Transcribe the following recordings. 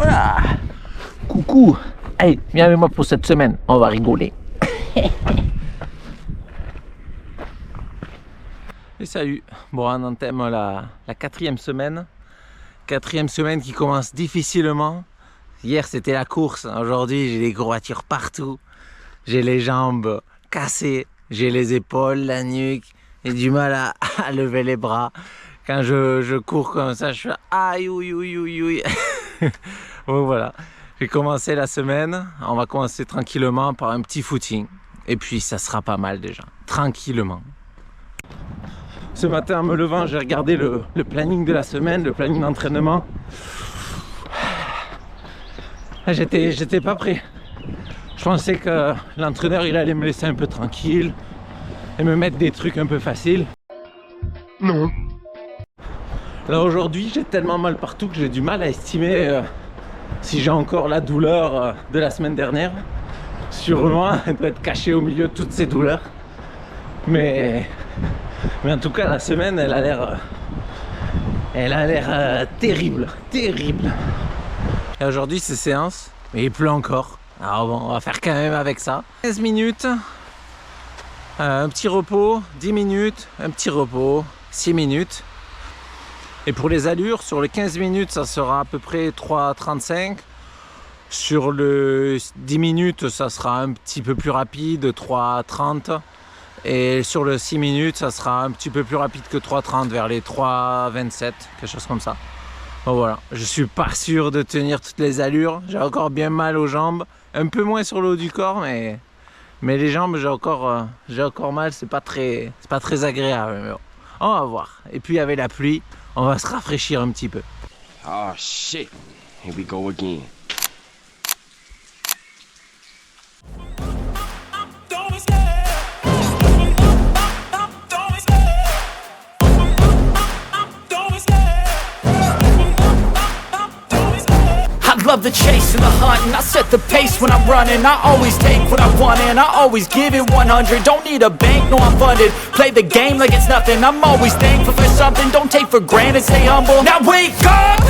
Voilà. Coucou. Allez, viens avec moi pour cette semaine. On va rigoler. Et salut. Bon, on entame la 4e semaine. 4e semaine qui commence difficilement. Hier, c'était la course. Aujourd'hui, j'ai des courbatures partout. J'ai les jambes cassées. J'ai les épaules, la nuque. J'ai du mal à lever les bras. Quand je cours comme ça, je fais aïe, ouïe, ouïe, ouïe, ouïe. Bon, voilà. J'ai commencé la semaine. On va commencer tranquillement par un petit footing. Et puis, ça sera pas mal déjà. Tranquillement. Ce matin, en me levant, j'ai regardé le planning de la semaine, le planning d'entraînement. J'étais pas prêt. Je pensais que l'entraîneur, il allait me laisser un peu tranquille et me mettre des trucs un peu faciles. Non. Là aujourd'hui, j'ai tellement mal partout que j'ai du mal à estimer si j'ai encore la douleur de la semaine dernière. Sûrement, elle doit être cachée au milieu de toutes ces douleurs. Mais en tout cas, la semaine, elle a l'air terrible, terrible. Et aujourd'hui, c'est séance, mais il pleut encore. Alors bon, on va faire quand même avec ça. 15 minutes, un petit repos, 10 minutes, un petit repos, 6 minutes. Et pour les allures, sur les 15 minutes, ça sera à peu près 3,35. Sur le 10 minutes, ça sera un petit peu plus rapide, 3,30. Et sur le 6 minutes, ça sera un petit peu plus rapide que 3,30, vers les 3,27, quelque chose comme ça. Bon voilà, je suis pas sûr de tenir toutes les allures. J'ai encore bien mal aux jambes, un peu moins sur le haut du corps, mais les jambes, j'ai encore mal, c'est pas très agréable. Mais bon, on va voir. Et puis avec la pluie, on va se rafraîchir un petit peu. Oh shit, here we go again. I love the chase and the hunt, and I set the pace when I'm running. I always take what I want and I always give it 100. Don't need a bank, no I'm funded. Play the game like it's nothing. I'm always thankful for something. Don't take for granted, stay humble. Now wake up,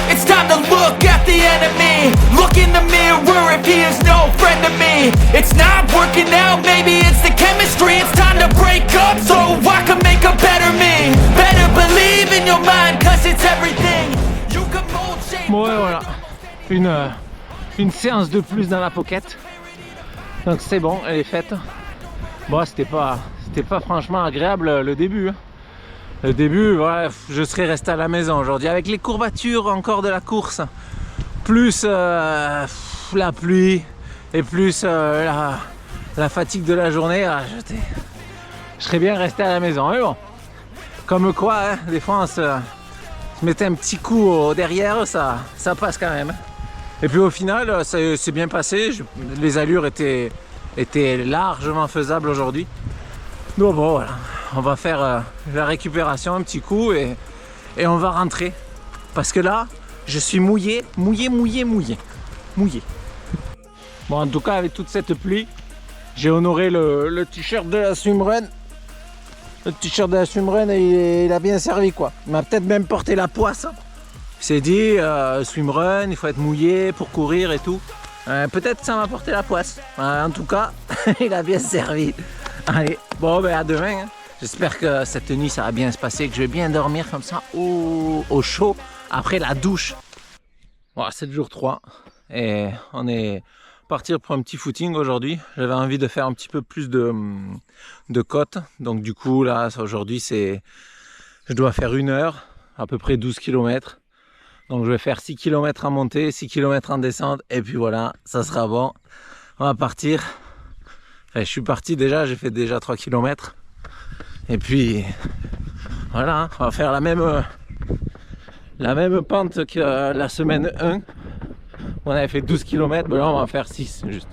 it's time to look at the enemy. Look in the mirror if he is no friend to me. It's not working out, maybe it's the chemistry. It's time to break up so I can make a better me. Better believe in your mind, cause it's everything. You can mold, shape. Bon, voilà. Une séance de plus dans la pocket. Donc c'est bon, elle est faite. Bon, c'était pas franchement agréable le début. Le début, ouais, je serais resté à la maison aujourd'hui avec les courbatures encore de la course, plus la pluie et plus la fatigue de la journée. Je serais bien resté à la maison. Mais bon, comme quoi, hein, des fois on se mettait un petit coup au derrière, ça passe quand même. Et puis au final, ça s'est bien passé. Les allures étaient largement faisables aujourd'hui. Donc bon, voilà. On va faire la récupération un petit coup et on va rentrer. Parce que là, je suis mouillé. Bon, en tout cas, avec toute cette pluie, j'ai honoré le t-shirt de la swimrun. Le t-shirt de la swimrun, il a bien servi, quoi. Il m'a peut-être même porté la poisse. C'est dit, swimrun, il faut être mouillé pour courir et tout. Peut-être ça m'a porté la poisse. En tout cas, il a bien servi. Allez, bon, ben à demain. Hein. J'espère que cette nuit, ça va bien se passer, que je vais bien dormir comme ça au chaud après la douche. Voilà, c'est le jour 3 et on est parti pour un petit footing aujourd'hui. J'avais envie de faire un petit peu plus de côte. Donc du coup, là, aujourd'hui, je dois faire 1 heure, à peu près 12 km. Donc je vais faire 6 km en montée, 6 km en descente et puis voilà, ça sera bon. On va partir. Enfin, je suis parti déjà, j'ai fait déjà 3 km. Et puis voilà, hein, on va faire la même pente que la semaine 1. On avait fait 12 km, mais là on va en faire 6 juste.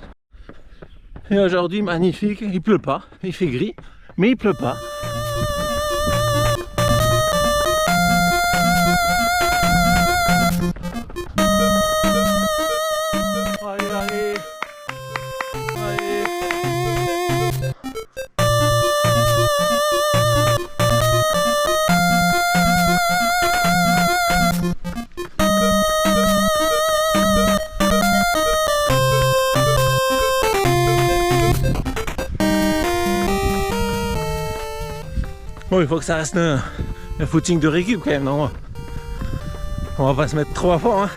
Et aujourd'hui, magnifique, il pleut pas, il fait gris, mais il pleut pas. Bon, il faut que ça reste un footing de récup quand même, non? On va pas se mettre trop à fond, hein.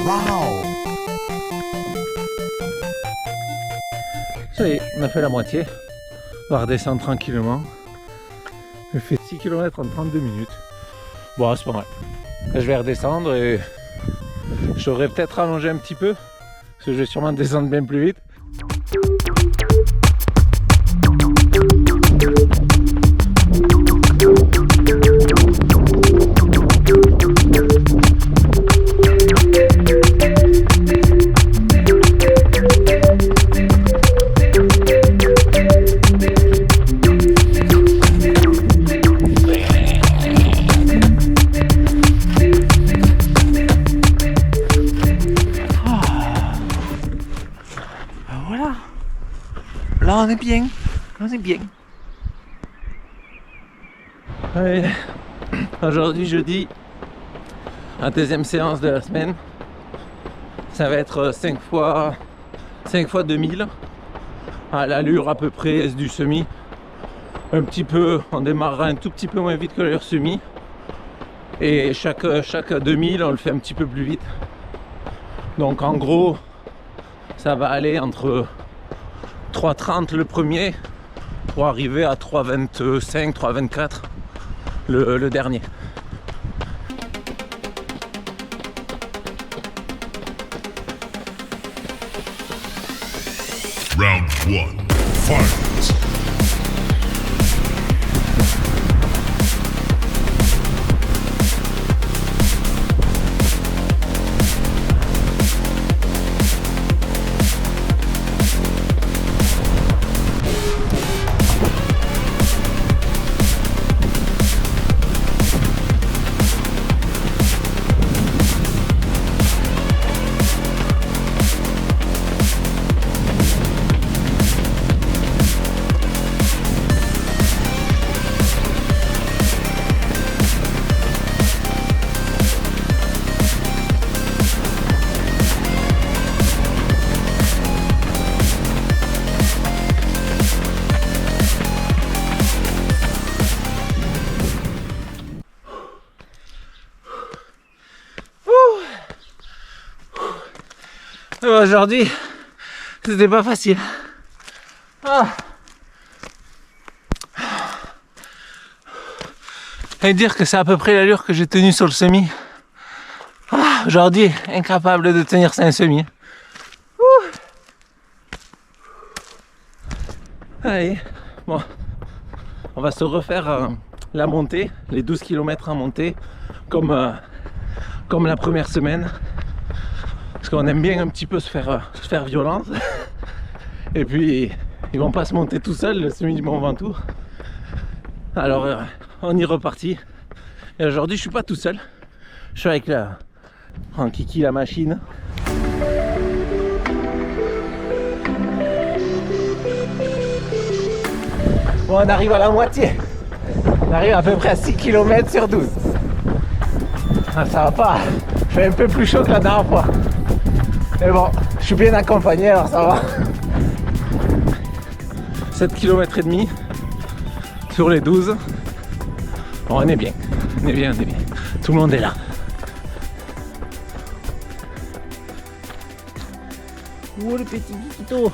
Wow! Ça y est, on a fait la moitié. On va redescendre tranquillement. Je fais 6 km en 32 minutes. Bon, c'est pas mal. Là, je vais redescendre et je devrais peut-être rallonger un petit peu parce que je vais sûrement descendre bien plus vite. Là on est bien, Allez. Aujourd'hui jeudi, la deuxième séance de la semaine. Ça va être 5 fois 2000 à l'allure à peu près du semi. Un petit peu, on démarrera un tout petit peu moins vite que l'allure semi. Et chaque 2000 on le fait un petit peu plus vite. Donc en gros ça va aller entre 3,30 le premier pour arriver à 3,25, 3,24 le dernier. Round 1, fight! Aujourd'hui, c'était pas facile. Et dire que c'est à peu près l'allure que j'ai tenue sur le semi. Aujourd'hui, incapable de tenir ça un semi. Allez, bon, on va se refaire la montée, les 12 km à monter, comme la première semaine. Parce qu'on aime bien un petit peu se faire violence. Et puis, ils vont pas se monter tout seuls, le semi du Mont Ventoux. Alors, on y repartit. Et aujourd'hui, je suis pas tout seul. Je suis avec Kiki la machine. Bon, on arrive à la moitié. On arrive à peu près à 6 km sur 12. Ah, ça va pas. Je fais un peu plus chaud que la dernière fois. Mais bon, je suis bien accompagné, alors ça va. 7 km et demi sur les 12. Bon, on est bien. On est bien. Tout le monde est là. Oh, le petit Kikito.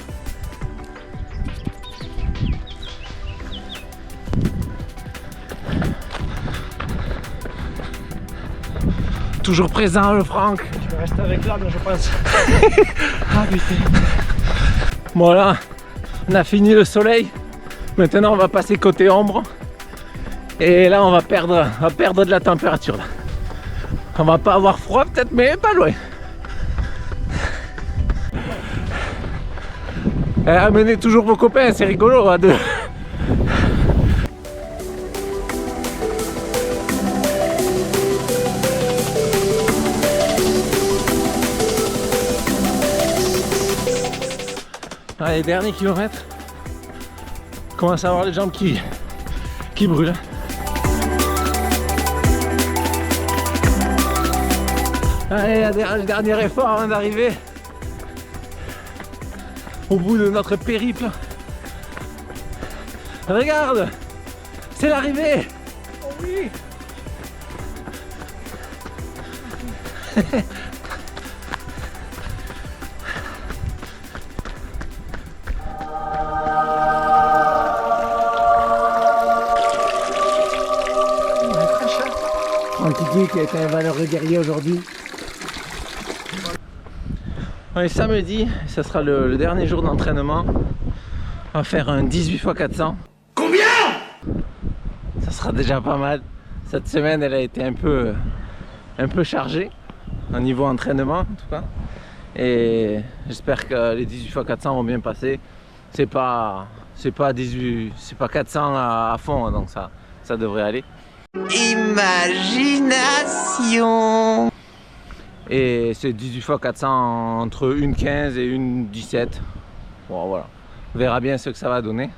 Toujours présent, le Franck. Je vais rester avec l'arbre, je pense. Ah putain. Bon là, on a fini le soleil. Maintenant on va passer côté ombre. Et là on va perdre de la température là. On va pas avoir froid peut-être, mais pas loin. Amenez toujours vos copains, c'est rigolo à deux. Allez, dernier kilomètre. On commence à avoir les jambes qui brûlent. Allez, le dernier effort avant d'arriver au bout de notre périple. Regarde, c'est l'arrivée. Oh oui. Antiki qui a été un valeureux guerrier aujourd'hui. On est samedi, ça sera le dernier jour d'entraînement. On va faire un 18 x 400. Combien? Ça sera déjà pas mal. Cette semaine elle a été un peu chargée au niveau entraînement en tout cas. Et j'espère que les 18 x 400 vont bien passer. C'est pas 400 à fond, donc ça devrait aller. Imagination. Et c'est 18 x 400 entre 1,15 et 1,17. Bon voilà, on verra bien ce que ça va donner.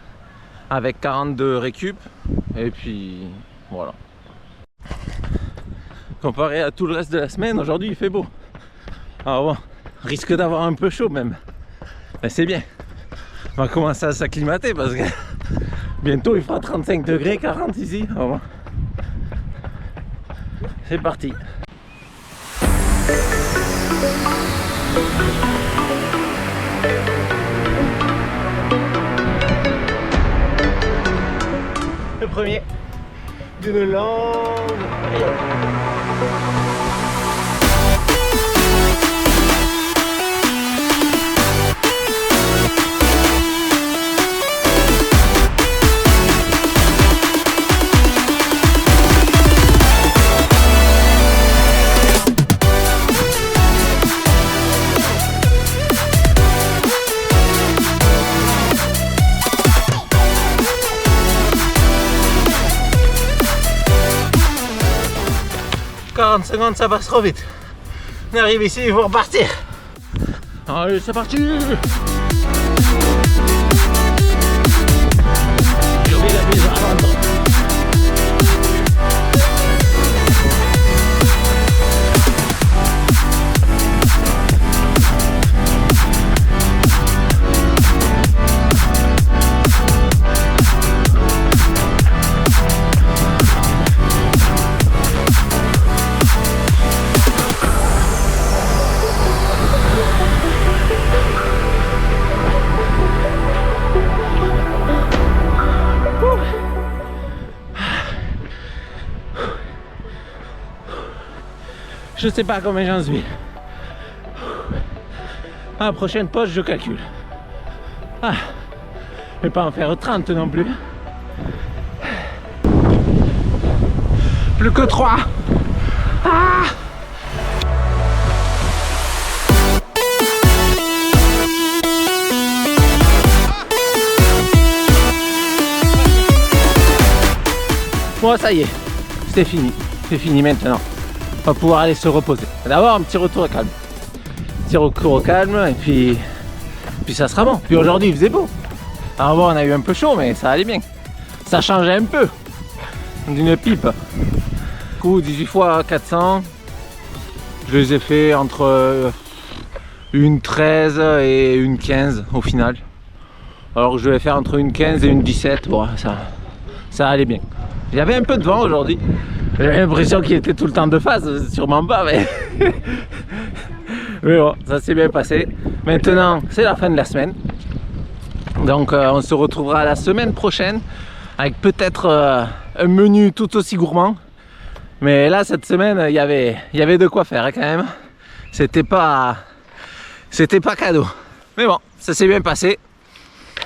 Avec 42 récup. Et puis voilà. Comparé à tout le reste de la semaine, aujourd'hui il fait beau. Alors bon, risque d'avoir un peu chaud même. Mais c'est bien. On va commencer à s'acclimater parce que bientôt il fera 35 degrés, 40 ici. Alors bon. C'est parti. Le premier d'une longue période. Secondes, ça passe trop vite. On arrive ici, il faut repartir. Allez, c'est parti. J'ai oublié la mise à l'entrée. Je sais pas combien j'en suis. À la prochaine pause, je calcule. Ah, je vais pas en faire 30 non plus. Plus que 3. Ah! Bon, ça y est, c'est fini. C'est fini maintenant. On va pouvoir aller se reposer. D'abord un petit retour au calme. Petit retour au calme et puis ça sera bon. Puis aujourd'hui il faisait beau. Alors bon, on a eu un peu chaud mais ça allait bien. Ça changeait un peu d'une pipe. Du coup 18 x 400. Je les ai fait entre une 13 et une 15 au final. Alors je vais faire entre une 15 et une 17. Bon, ça allait bien. Il y avait un peu de vent aujourd'hui. J'avais l'impression qu'il était tout le temps de face, sûrement pas, mais... mais bon, ça s'est bien passé. Maintenant, c'est la fin de la semaine. Donc on se retrouvera la semaine prochaine avec peut-être un menu tout aussi gourmand. Mais là, cette semaine, il y avait de quoi faire quand même. C'était pas cadeau. Mais bon, ça s'est bien passé.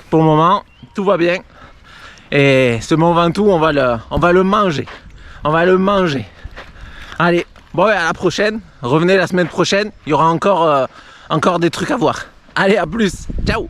Pour le moment, tout va bien. Et ce Mont Ventoux, on va le manger. On va le manger. Allez, bon, à la prochaine. Revenez la semaine prochaine. Il y aura encore des trucs à voir. Allez, à plus. Ciao.